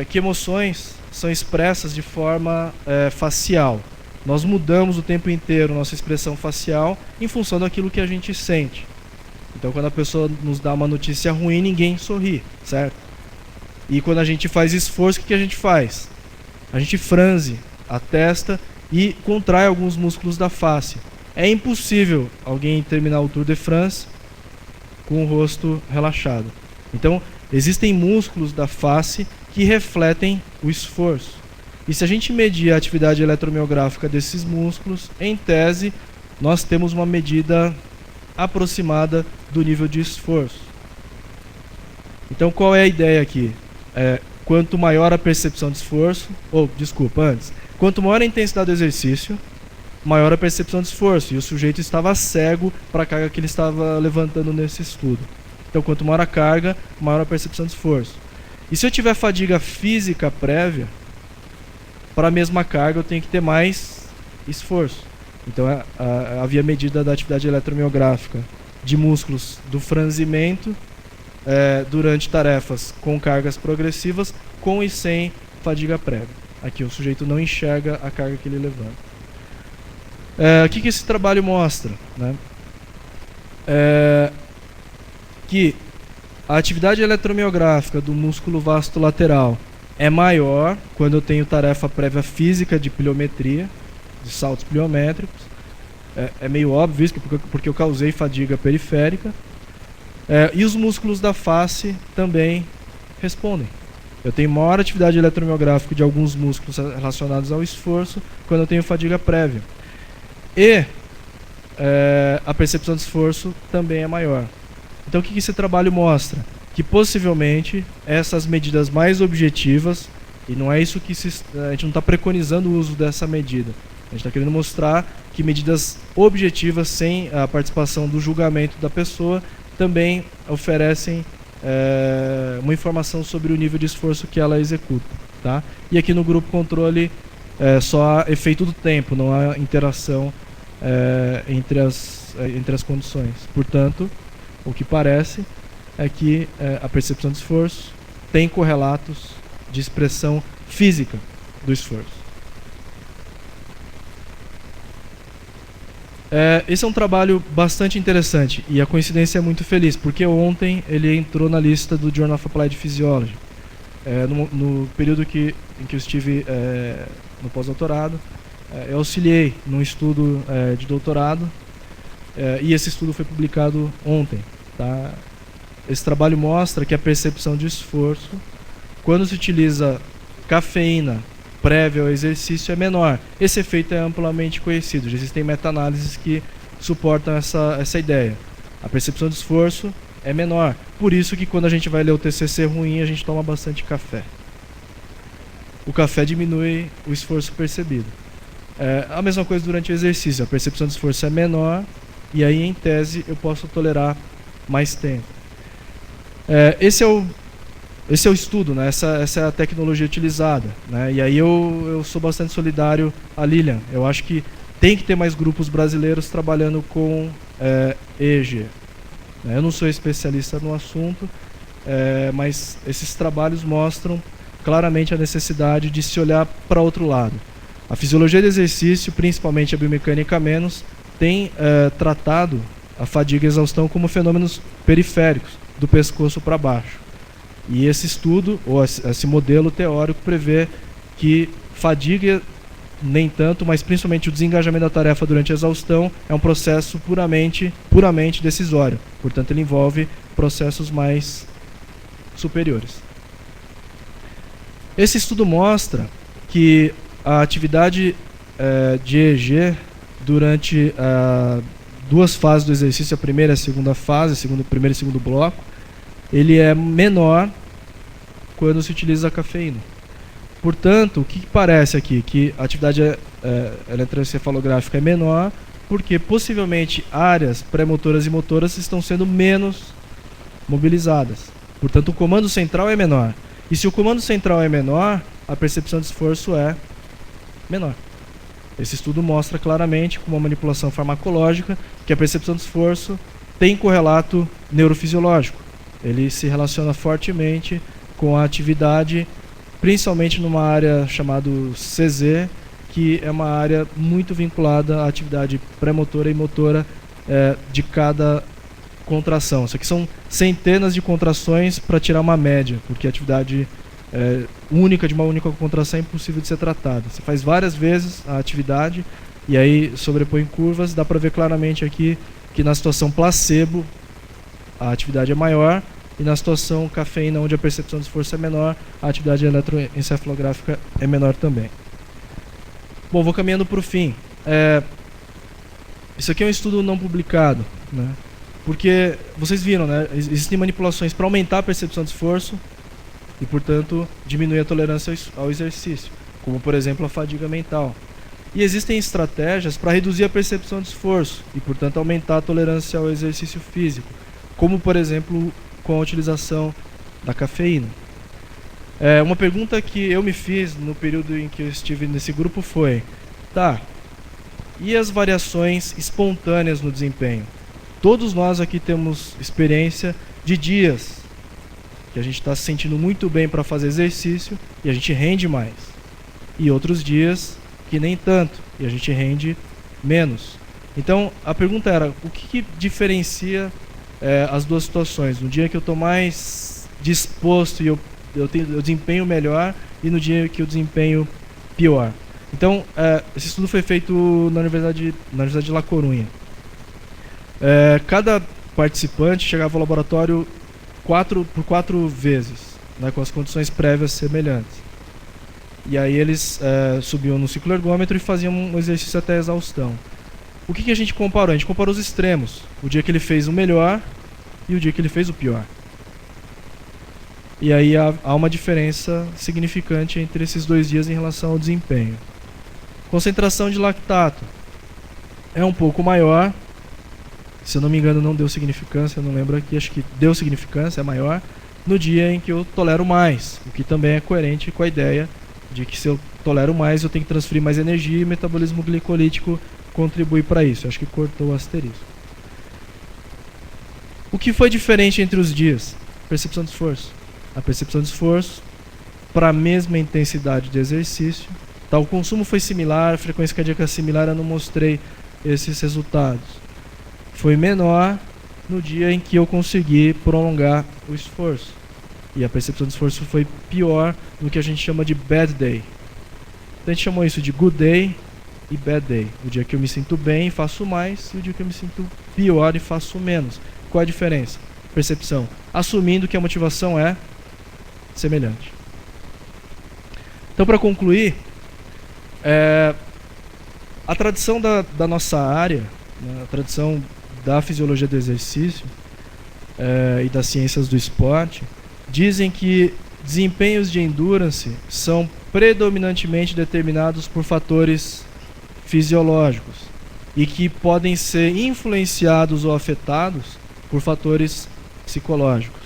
que emoções são expressas de forma facial. Nós mudamos o tempo inteiro nossa expressão facial em função daquilo que a gente sente. Então quando a pessoa nos dá uma notícia ruim, ninguém sorri, certo? E quando a gente faz esforço, o que a gente faz? A gente franze a testa e contrai alguns músculos da face. É impossível alguém terminar o Tour de France com o rosto relaxado. Então, existem músculos da face que refletem o esforço. E se a gente medir a atividade eletromiográfica desses músculos, em tese, nós temos uma medida aproximada do nível de esforço. Então, qual é a ideia aqui? Quanto maior a percepção de esforço, quanto maior a intensidade do exercício, maior a percepção de esforço. E o sujeito estava cego para a carga que ele estava levantando nesse estudo. Então, quanto maior a carga, maior a percepção de esforço. E se eu tiver fadiga física prévia, para a mesma carga eu tenho que ter mais esforço. Então, havia medida da atividade eletromiográfica de músculos do franzimento durante tarefas com cargas progressivas, com e sem fadiga prévia. Aqui o sujeito não enxerga a carga que ele levanta. O que esse trabalho mostra? Né? Que a atividade eletromiográfica do músculo vasto lateral é maior quando eu tenho tarefa prévia física de pliometria, de saltos pliométricos. É meio óbvio isso, porque eu causei fadiga periférica. E os músculos da face também respondem. Eu tenho maior atividade eletromiográfica de alguns músculos relacionados ao esforço quando eu tenho fadiga prévia. E a percepção de esforço também é maior. Então o que esse trabalho mostra? Que possivelmente essas medidas mais objetivas, e não é isso que a gente não está preconizando o uso dessa medida, a gente está querendo mostrar que medidas objetivas sem a participação do julgamento da pessoa também oferecem uma informação sobre o nível de esforço que ela executa. Tá? E aqui no grupo controle só há efeito do tempo, não há interação entre as condições. Portanto, o que parece é que a percepção de esforço tem correlatos de expressão física do esforço. Esse é um trabalho bastante interessante e a coincidência é muito feliz, porque ontem ele entrou na lista do Journal of Applied Physiology. No período em que eu estive no pós-doutorado, eu auxiliei num estudo de doutorado e esse estudo foi publicado ontem. Tá? Esse trabalho mostra que a percepção de esforço, quando se utiliza cafeína prévia ao exercício, é menor. Esse efeito é amplamente conhecido. Já existem meta-análises que suportam essa ideia. A percepção de esforço é menor. Por isso que quando a gente vai ler o TCC ruim, a gente toma bastante café. O café diminui o esforço percebido. A mesma coisa durante o exercício. A percepção de esforço é menor e aí, em tese, eu posso tolerar mais tempo. Esse é o estudo, né? Essa é a tecnologia utilizada, né? E aí eu sou bastante solidário a Lilian. Eu acho que tem que ter mais grupos brasileiros trabalhando com EEG. Eu não sou especialista no assunto, mas esses trabalhos mostram claramente a necessidade de se olhar para outro lado. A fisiologia do exercício, principalmente a biomecânica menos, tem tratado a fadiga e a exaustão como fenômenos periféricos, do pescoço para baixo. E esse estudo, ou esse modelo teórico, prevê que fadiga, nem tanto, mas principalmente o desengajamento da tarefa durante a exaustão, é um processo puramente decisório. Portanto, ele envolve processos mais superiores. Esse estudo mostra que a atividade de EEG durante duas fases do exercício, a primeira e a segunda fase, primeiro e segundo bloco, ele é menor quando se utiliza a cafeína. Portanto, o que parece aqui? Que a atividade eletroencefalográfica é menor, porque possivelmente áreas pré-motoras e motoras estão sendo menos mobilizadas. Portanto, o comando central é menor. E se o comando central é menor, a percepção de esforço é menor. Esse estudo mostra claramente, com uma manipulação farmacológica, que a percepção de esforço tem correlato neurofisiológico. Ele se relaciona fortemente com a atividade, principalmente numa área chamada CZ, que é uma área muito vinculada à atividade pré-motora e motora de cada contração. Isso aqui são centenas de contrações para tirar uma média, porque a atividade única de uma única contração é impossível de ser tratada. Você faz várias vezes a atividade e aí sobrepõe curvas. Dá para ver claramente aqui que na situação placebo a atividade é maior e na situação cafeína, onde a percepção de esforço é menor, a atividade eletroencefalográfica é menor também. Bom, vou caminhando para o fim. Isso aqui é um estudo não publicado, né? Porque vocês viram, né? Existem manipulações para aumentar a percepção de esforço e, portanto, diminuir a tolerância ao exercício, como, por exemplo, a fadiga mental. E existem estratégias para reduzir a percepção de esforço e, portanto, aumentar a tolerância ao exercício físico, como, por exemplo, com a utilização da cafeína. Uma pergunta que eu me fiz no período em que eu estive nesse grupo foi: tá, e as variações espontâneas no desempenho? Todos nós aqui temos experiência de dias que a gente está se sentindo muito bem para fazer exercício e a gente rende mais, e outros dias que nem tanto e a gente rende menos. Então a pergunta era: o que diferencia as duas situações? No dia que eu estou mais disposto e eu desempenho melhor, e no dia que eu desempenho pior. Então esse estudo foi feito na Universidade de La Coruña. Cada participante chegava ao laboratório por 4 vezes, né, com as condições prévias semelhantes. E aí eles subiam no cicloergômetro e faziam um exercício até a exaustão. O que a gente comparou? A gente comparou os extremos. O dia que ele fez o melhor e o dia que ele fez o pior. E aí há uma diferença significante entre esses 2 dias em relação ao desempenho. Concentração de lactato é um pouco maior. Se eu não me engano, não deu significância, eu não lembro aqui, acho que deu significância, é maior, no dia em que eu tolero mais, o que também é coerente com a ideia de que se eu tolero mais, eu tenho que transferir mais energia e o metabolismo glicolítico contribui para isso. Acho que cortou o asterisco. O que foi diferente entre os dias? Percepção de esforço. A percepção de esforço, para a mesma intensidade de exercício, tá, o consumo foi similar, a frequência cardíaca similar, eu não mostrei esses resultados. Foi menor no dia em que eu consegui prolongar o esforço. E a percepção de esforço foi pior no que a gente chama de bad day. Então a gente chamou isso de good day e bad day. O dia que eu me sinto bem e faço mais, e o dia que eu me sinto pior e faço menos. Qual a diferença? Percepção. Assumindo que a motivação é semelhante. Então, para concluir, a tradição da nossa área, né, a tradição da fisiologia do exercício e das ciências do esporte, dizem que desempenhos de endurance são predominantemente determinados por fatores fisiológicos e que podem ser influenciados ou afetados por fatores psicológicos.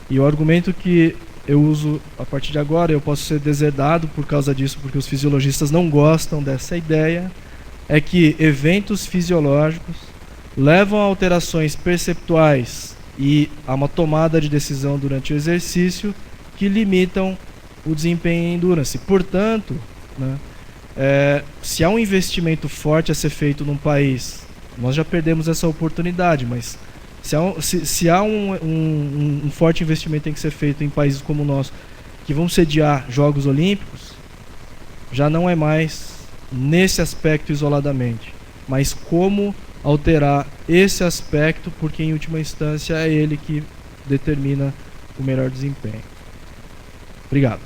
E o argumento que eu uso a partir de agora, eu posso ser deserdado por causa disso, porque os fisiologistas não gostam dessa ideia, é que eventos fisiológicos levam a alterações perceptuais e a uma tomada de decisão durante o exercício que limitam o desempenho em endurance. Portanto, né, se há um investimento forte a ser feito num país, nós já perdemos essa oportunidade, mas se há um forte investimento tem que ser feito em países como o nosso, que vão sediar Jogos Olímpicos, já não é mais nesse aspecto isoladamente, mas como alterar esse aspecto, porque em última instância é ele que determina o melhor desempenho. Obrigado.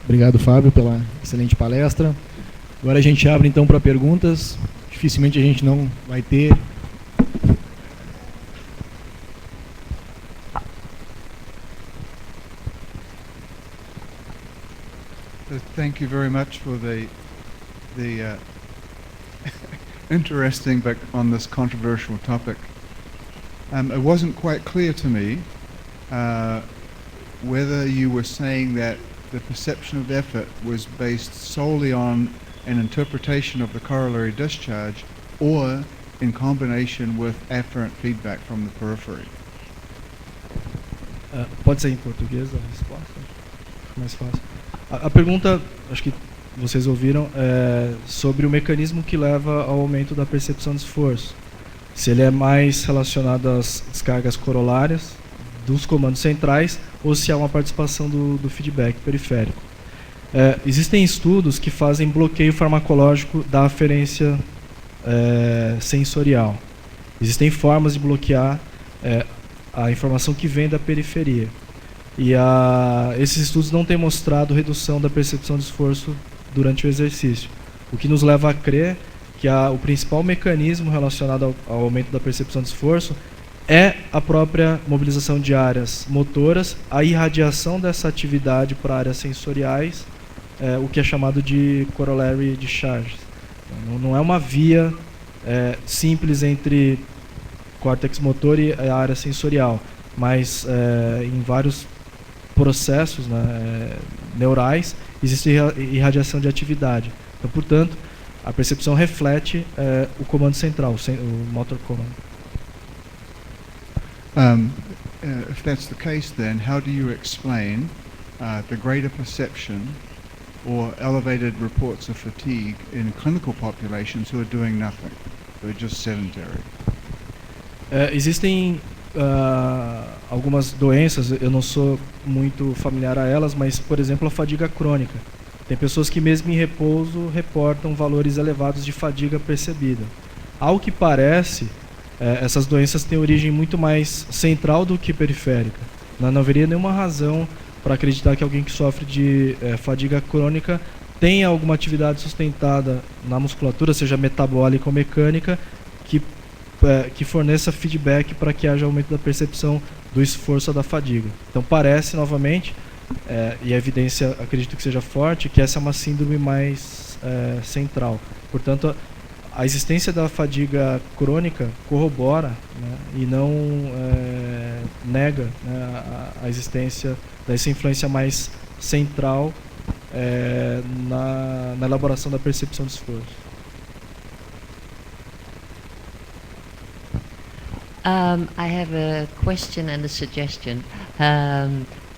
Obrigado, Fábio, pela excelente palestra. Agora a gente abre então para perguntas. Dificilmente a gente não vai ter. Thank you very much for the interesting but on this controversial topic It wasn't quite clear to me whether you were saying that the perception of effort was based solely on an interpretation of the corollary discharge or in combination with afferent feedback from the periphery. Pode ser em português a resposta? Mais fácil. A pergunta, acho que vocês ouviram, é sobre o mecanismo que leva ao aumento da percepção de esforço. Se ele é mais relacionado às descargas corolárias dos comandos centrais ou se há uma participação do feedback periférico. Existem estudos que fazem bloqueio farmacológico da aferência sensorial. Existem formas de bloquear a informação que vem da periferia. E esses estudos não têm mostrado redução da percepção de esforço durante o exercício, o que nos leva a crer que o principal mecanismo relacionado ao aumento da percepção de esforço é a própria mobilização de áreas motoras, a irradiação dessa atividade para áreas sensoriais, o que é chamado de corollary discharge. Então, não é uma via simples entre córtex motor e a área sensorial, mas em vários processos neurais existe irradiação de atividade. Então, portanto, a percepção reflete o comando central, o motor command. If that's the case, then how do you explain the greater perception or elevated reports of fatigue in clinical populations who are doing nothing, who are just sedentary? Existem algumas doenças, eu não sou muito familiar a elas, mas, por exemplo, a fadiga crônica. Tem pessoas que mesmo em repouso reportam valores elevados de fadiga percebida. Ao que parece, essas doenças têm origem muito mais central do que periférica. Não haveria nenhuma razão para acreditar que alguém que sofre de fadiga crônica tenha alguma atividade sustentada na musculatura, seja metabólica ou mecânica, que forneça feedback para que haja aumento da percepção do esforço ou da fadiga. Então parece, novamente, e a evidência acredito que seja forte, que essa é uma síndrome mais central. Portanto, a existência da fadiga crônica corrobora, né, e não nega, né, a existência dessa influência mais central na elaboração da percepção de esforço. I have a question and a suggestion,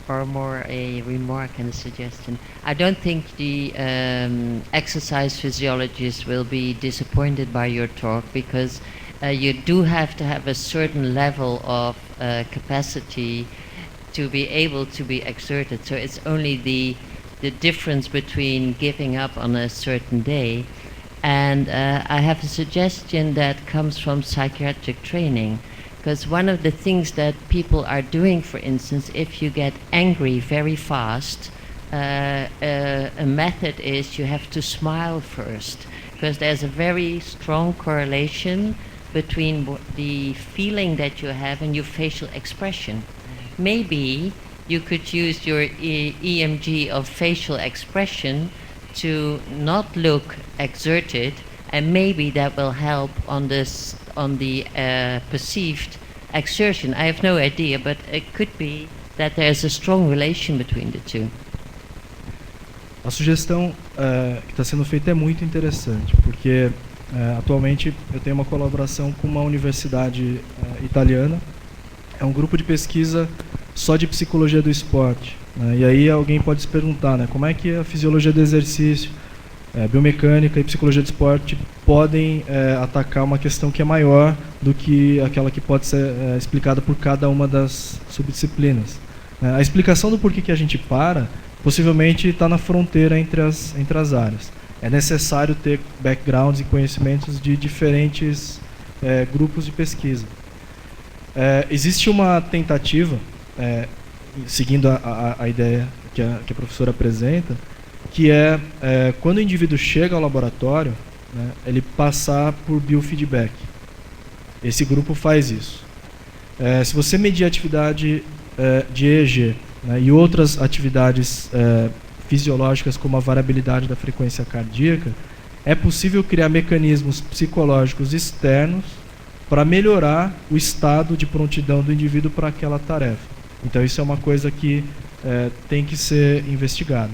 or more a remark and a suggestion. I don't think the exercise physiologists will be disappointed by your talk, because you do have to have a certain level of capacity to be able to be exerted. So it's only the difference between giving up on a certain day. And I have a suggestion that comes from psychiatric training. Because one of the things that people are doing, for instance, if you get angry very fast, a method is you have to smile first. Because there's a very strong correlation between the feeling that you have and your facial expression. Maybe you could use your EMG of facial expression to not look exerted, and maybe that will help on the perceived exertion. I have no idea, but it could be that there's a strong relation between the two. A sugestão que está sendo feita é muito interessante, porque atualmente eu tenho uma colaboração com uma universidade italiana. É um grupo de pesquisa só de psicologia do esporte, né? E aí alguém pode se perguntar, né, como é que a fisiologia do exercício, biomecânica e psicologia do esporte podem atacar uma questão que é maior do que aquela que pode ser explicada por cada uma das subdisciplinas. A explicação do porquê que a gente possivelmente está na fronteira entre as áreas. É necessário ter backgrounds e conhecimentos de diferentes grupos de pesquisa. Existe uma tentativa, seguindo a ideia que a professora apresenta, que quando o indivíduo chega ao laboratório, né, ele passar por biofeedback. Esse grupo faz isso. Se você medir a atividade de EEG, né, e outras atividades fisiológicas, como a variabilidade da frequência cardíaca, é possível criar mecanismos psicológicos externos para melhorar o estado de prontidão do indivíduo para aquela tarefa. Então isso é uma coisa que tem que ser investigada.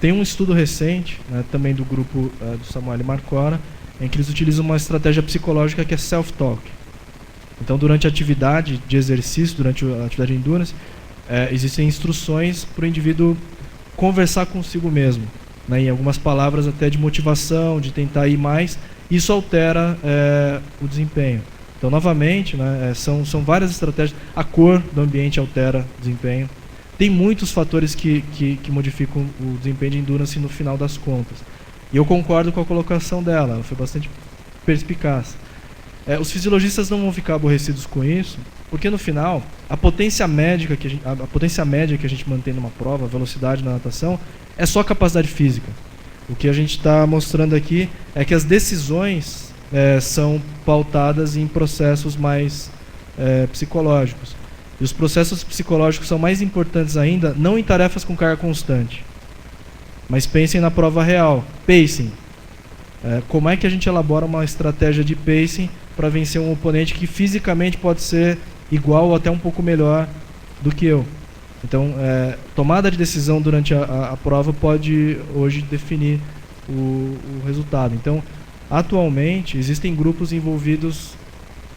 Tem um estudo recente, né, também do grupo do Samuel Marcora, em que eles utilizam uma estratégia psicológica que é self-talk. Então, durante a atividade de exercício, durante a atividade de endurance, existem instruções para o indivíduo conversar consigo mesmo, né, em algumas palavras até de motivação, de tentar ir mais. Isso altera o desempenho. Então, novamente, né, são várias estratégias. A cor do ambiente altera o desempenho. Tem muitos fatores que modificam o desempenho de endurance no final das contas. E eu concordo com a colocação dela, ela foi bastante perspicaz. Os fisiologistas não vão ficar aborrecidos com isso, porque no final, a potência média que a gente mantém numa prova, a velocidade na natação, é só capacidade física. O que a gente está mostrando aqui é que as decisões são pautadas em processos mais psicológicos. E os processos psicológicos são mais importantes ainda, não em tarefas com carga constante, mas pensem na prova real. Pacing. Como é que a gente elabora uma estratégia de pacing para vencer um oponente que fisicamente pode ser igual ou até um pouco melhor do que eu? Então, tomada de decisão durante a prova pode hoje definir o resultado. Então, atualmente, existem grupos envolvidos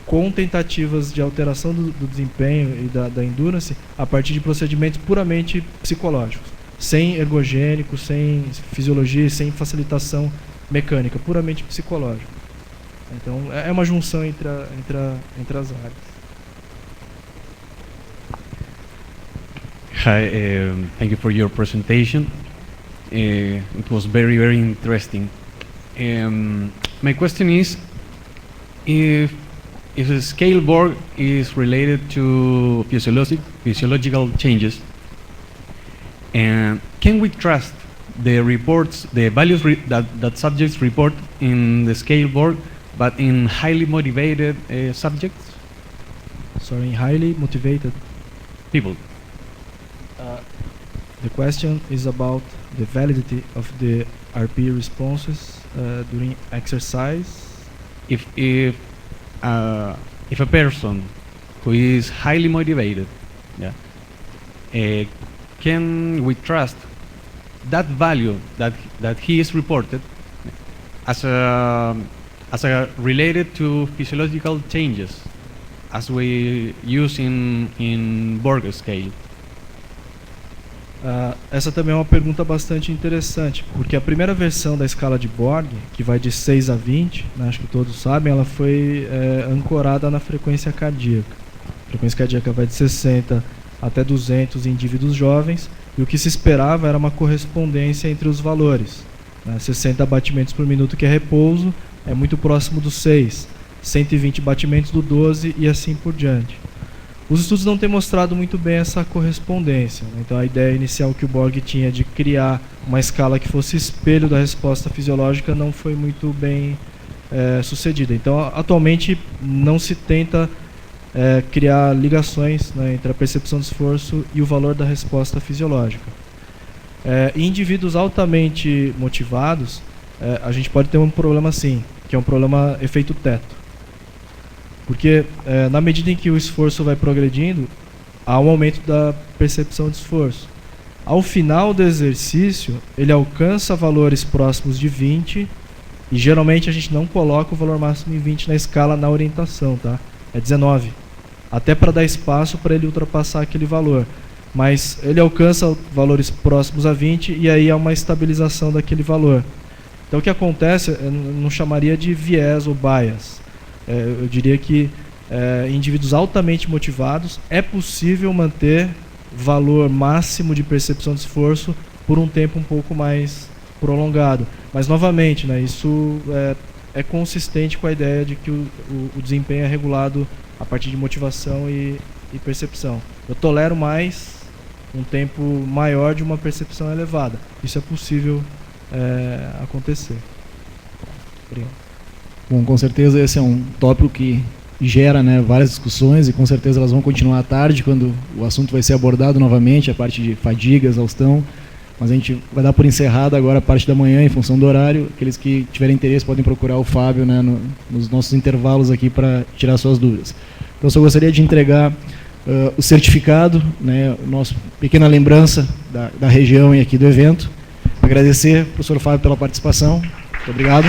com tentativas de alteração do desempenho e da endurance a partir de procedimentos puramente psicológicos, sem ergogênico, sem fisiologia, sem facilitação mecânica, puramente psicológico. Então, é uma junção entre as áreas. Hi, thank you for your presentation. It was very, very interesting. My question is, if a scaleboard is related to physiological changes, and can we trust the reports, the values that subjects report in the scaleboard, but in highly motivated subjects? Sorry, highly motivated people. The question is about the validity of the RP responses during exercise. If a person who is highly motivated, can we trust that value that he is reported as a related to physiological changes, as we use in Borg scale? Essa também é uma pergunta bastante interessante, porque a primeira versão da escala de Borg, que vai de 6 a 20, né, acho que todos sabem, ela foi ancorada na frequência cardíaca. A frequência cardíaca vai de 60 até 200 em indivíduos jovens, e o que se esperava era uma correspondência entre os valores. 60 batimentos por minuto, que é repouso, é muito próximo do 6, 120 batimentos do 12 e assim por diante. Os estudos não têm mostrado muito bem essa correspondência, né? Então a ideia inicial que o Borg tinha de criar uma escala que fosse espelho da resposta fisiológica não foi muito bem sucedida. Então atualmente não se tenta criar ligações, né, entre a percepção de esforço e o valor da resposta fisiológica. Em indivíduos altamente motivados, a gente pode ter um problema sim, que é um problema efeito teto. Porque na medida em que o esforço vai progredindo, há um aumento da percepção de esforço. Ao final do exercício, ele alcança valores próximos de 20, e geralmente a gente não coloca o valor máximo em 20 na escala na orientação, tá? É 19. Até para dar espaço para ele ultrapassar aquele valor. Mas ele alcança valores próximos a 20 e aí há uma estabilização daquele valor. Então o que acontece, eu não chamaria de viés ou bias. Eu diria que em indivíduos altamente motivados é possível manter valor máximo de percepção de esforço por um tempo um pouco mais prolongado. Mas, novamente, né, isso é consistente com a ideia de que o desempenho é regulado a partir de motivação e percepção. Eu tolero mais um tempo maior de uma percepção elevada. Isso é possível acontecer. Obrigado. Bom, com certeza esse é um tópico que gera, né, várias discussões, e com certeza elas vão continuar à tarde, quando o assunto vai ser abordado novamente, a parte de fadiga, exaustão. mas a gente vai dar por encerrada agora a parte da manhã, em função do horário. Aqueles que tiverem interesse podem procurar o Fábio, né, nos nossos intervalos aqui para tirar suas dúvidas. Então, eu só gostaria de entregar o certificado, né, nossa pequena lembrança da região e aqui do evento. Agradecer ao professor Fábio pela participação. Muito obrigado.